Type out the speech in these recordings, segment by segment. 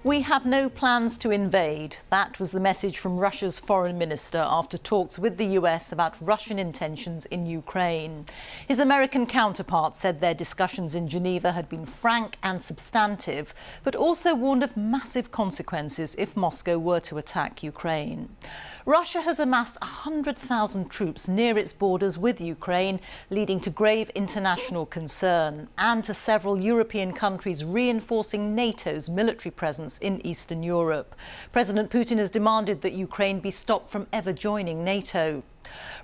We have no plans to invade. That was the message from Russia's foreign minister after talks with the US about Russian intentions in Ukraine. His American counterpart said their discussions in Geneva had been frank and substantive, but also warned of massive consequences if Moscow were to attack Ukraine. Russia has amassed 100,000 troops near its borders with Ukraine, leading to grave international concern and to several European countries reinforcing NATO's military presence in Eastern Europe. President Putin has demanded that Ukraine be stopped from ever joining NATO.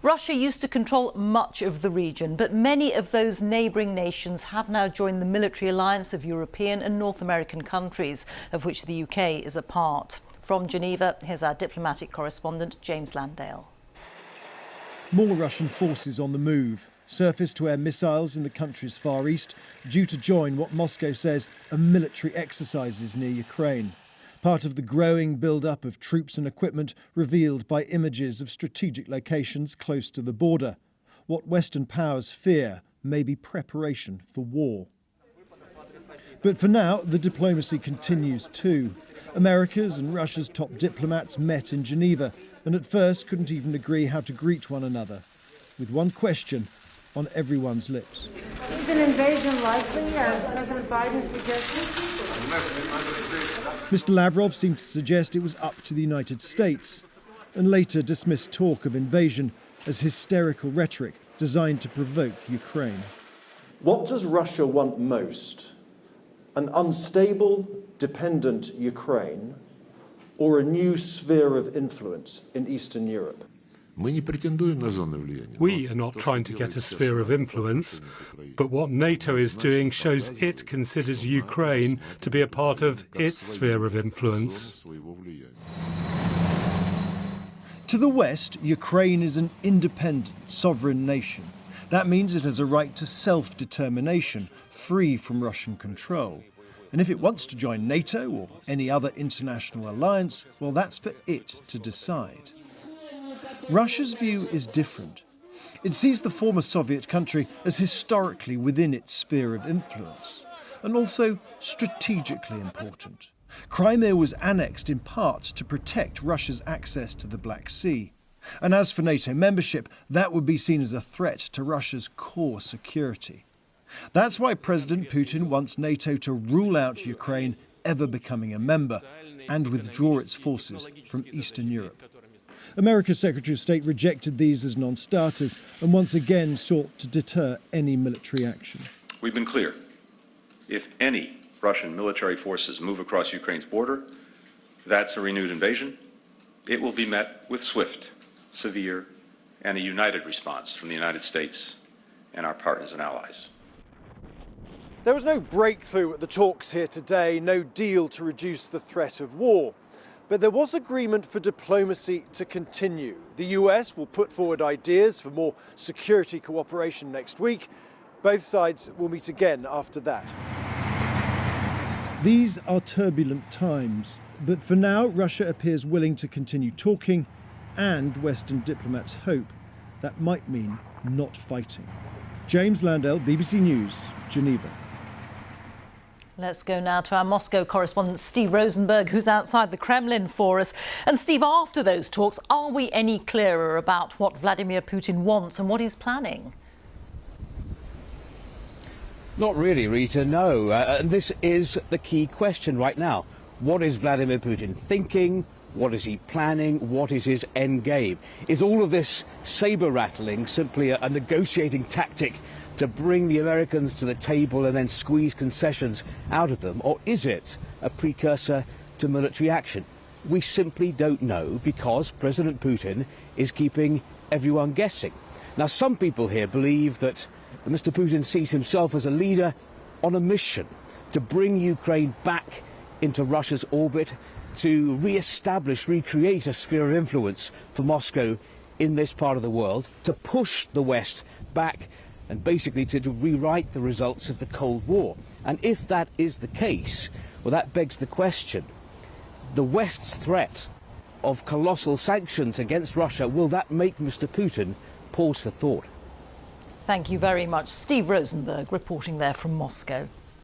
Russia used to control much of the region, but many of those neighbouring nations have now joined the military alliance of European and North American countries, of which the UK is a part. From Geneva, here's our diplomatic correspondent, James Landale. More Russian forces on the move. Surface-to-air missiles in the country's far east, due to join what Moscow says are military exercises near Ukraine. Part of the growing build-up of troops and equipment revealed by images of strategic locations close to the border. What Western powers fear may be preparation for war. But for now, the diplomacy continues too. America's and Russia's top diplomats met in Geneva and at first couldn't even agree how to greet one another, with one question on everyone's lips. Is an invasion likely, as President Biden suggested? Mr. Lavrov seemed to suggest it was up to the United States and later dismissed talk of invasion as hysterical rhetoric designed to provoke Ukraine. What does Russia want most? An unstable, dependent Ukraine or a new sphere of influence in Eastern Europe? We are not trying to get a sphere of influence, but what NATO is doing shows it considers Ukraine to be a part of its sphere of influence. To the west, Ukraine is an independent, sovereign nation. That means it has a right to self-determination, free from Russian control. And if it wants to join NATO or any other international alliance, well, that's for it to decide. Russia's view is different. It sees the former Soviet country as historically within its sphere of influence, and also strategically important. Crimea was annexed in part to protect Russia's access to the Black Sea. And as for NATO membership, that would be seen as a threat to Russia's core security. That's why President Putin wants NATO to rule out Ukraine ever becoming a member and withdraw its forces from Eastern Europe. America's Secretary of State rejected these as non-starters and once again sought to deter any military action. We've been clear. If any Russian military forces move across Ukraine's border, that's a renewed invasion. It will be met with swift, severe, and a united response from the United States and our partners and allies. There was no breakthrough at the talks here today, no deal to reduce the threat of war. But there was agreement for diplomacy to continue. The US will put forward ideas for more security cooperation next week. Both sides will meet again after that. These are turbulent times, but for now Russia appears willing to continue talking, and Western diplomats hope that might mean not fighting. James Landale, BBC News, Geneva. Let's go now to our Moscow correspondent, Steve Rosenberg, who's outside the Kremlin for us. And Steve, after those talks, are we any clearer about what Vladimir Putin wants and what he's planning? Not really, Rita, no. And this is the key question right now. What is Vladimir Putin thinking? What is he planning? What is his end game? Is all of this saber-rattling simply a negotiating tactic to bring the Americans to the table and then squeeze concessions out of them? Or is it a precursor to military action? We simply don't know because President Putin is keeping everyone guessing. Now, some people here believe that Mr. Putin sees himself as a leader on a mission to bring Ukraine back into Russia's orbit, to re-establish, recreate a sphere of influence for Moscow in this part of the world, to push the West back and basically to rewrite the results of the Cold War. And if that is the case, well, that begs the question, the West's threat of colossal sanctions against Russia, will that make Mr. Putin pause for thought? Thank you very much. Steve Rosenberg reporting there from Moscow.